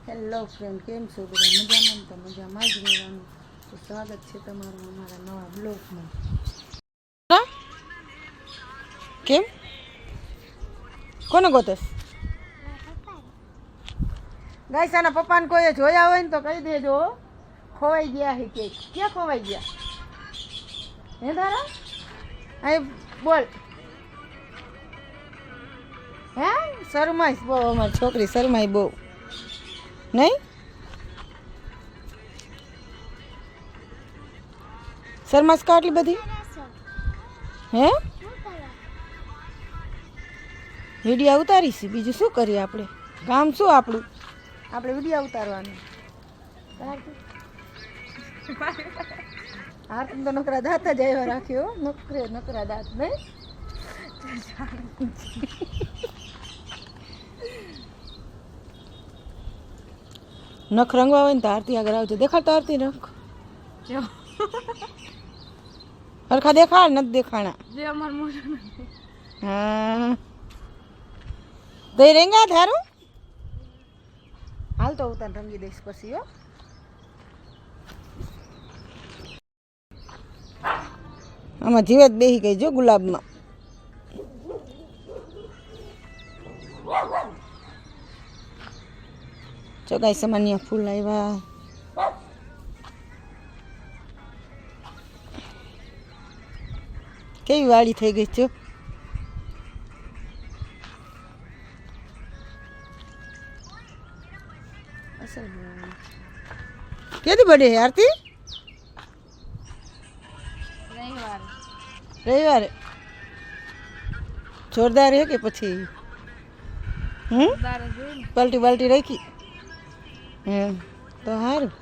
Hello friend, કેમ છો બધા? મજામાં? તો મજામાં જ રહેવાનું. તો સ્વાગત છે તમારું અમારા નવા બ્લોગમાં. કેમ કોને ગોતસ ગાઈસ? આના પપ્પાને કોઈ જોયા હોય ને તો કહી દેજો, ખોવાઈ ગયા હે. કે ક્યાં ખોવાઈ ગયા હે તારા? અહીં બોલ. હે શરમાઈશ બહુ, અમારી છોકરી શરમાઈ બહુ નહીં. શરમાશ કા આટલી બધી? હે વિડીયો ઉતારીશ, બીજું શું કરીએ આપણે? કામ શું આપણું? આપણે વિડીયો ઉતારવાનું. હા તો નકરા દાંત જ આવ્યા રાખ્યો, નકરા દાંત નહીં. નખ રંગવા હોય ને તો આરતી આગળ આવજો. દેખાડતો આરતી નખ હરખા દેખાડ, નથી દેખાણા. હા દઈ રેંગા થારું. હાલ તો ઉતાર રંગી દઈશ પછી. હો આમાં જીવત બેસી ગઈ જો ગુલાબમાં. ચોગાઈ સામાન્ય ફૂલ આવ્યા. કેવી વાળી થઈ ગઈ છો? કેદી બર્થડે હે આરતી? રવિવારે. જોરદાર હે કે પછી પલટી બાલટી રાખી? હે તો સારું.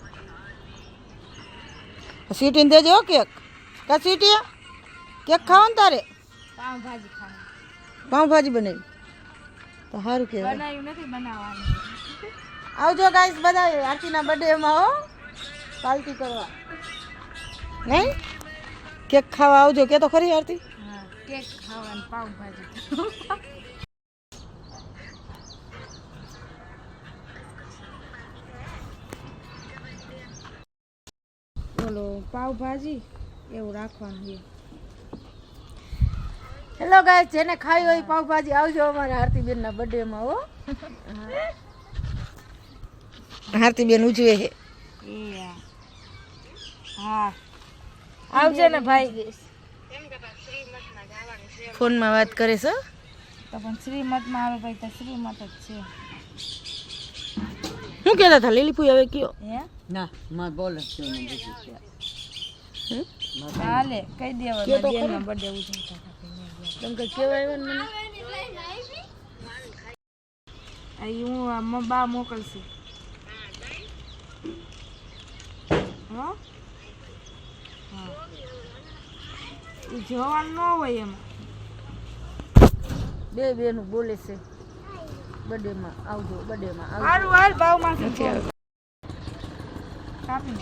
સ્વીટીને દેજો કેક. કા સ્વીટી કેક ખાવા ને તારે? પાઉંભાજી બનાવી તો સારું કહેવાય. આવજો ગાઈસ બધા આરતીના બર્થડેમાં. હો પાર્ટી કરવા નહીં, કેક ખાવા આવજો. કે તો ખરી આરતી? કેક ખાવાનું, પાઉંભાજી. બોલો પાવભાજી એવું રાખવાનું છે. હેલો ગાઈસ, જેને ખાઈ હોય પાવભાજી આવજો અમારા આરતીબેનના બર્થડેમાં. હો આરતીબેન ઉજવે છે. હા આવજે ને ભાઈ. ફોનમાં વાત કરે છે તો પણ શ્રીમતમાં આવે ભાઈ. તો શ્રીમત જ છે. શું કહેતા હતા લીલીપુઈ? હવે કયો? હે ના માં બોલે છે ને બીજું છે. હાલે કહી દેવા બેનનો બર્થડે ઉજવતા હતા. તમે કઈ કેવા આવ્યા ને મને? હું બા મોકલશે. હા હા એ જવાનું ન હોય એમાં. બે બેનું બોલે છે બર્થડેમાં આવજો, બર્થડેમાં આવજો. હારું હાલ ભાવમાં નથી આવતો. કાપી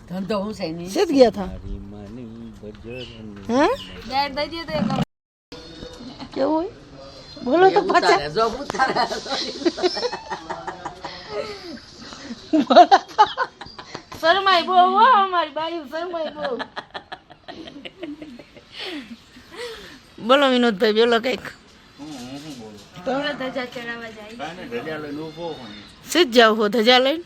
ધંધો હું છે ને સીધ ગયા થા. હા દઈ દે તો કેવું હોય બોલો તો પાછા. શરમાઈ બહુ હો અમારી બાયું, શરમાઈ બહુ. બોલો વિનોદભાઈ, બોલો કઈક. ધજા ચડાવવા જાય સીધ જાવ હો ધજા લઈને.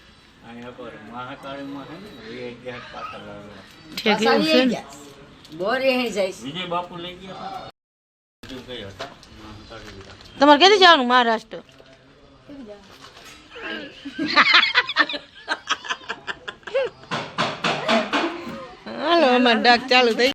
તમારે ક્યાંથી જવાનું? મહારાષ્ટ્ર. હાલો અમારે ડાક ચાલુ થઈ.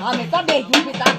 સામે તા બે ઊભી તા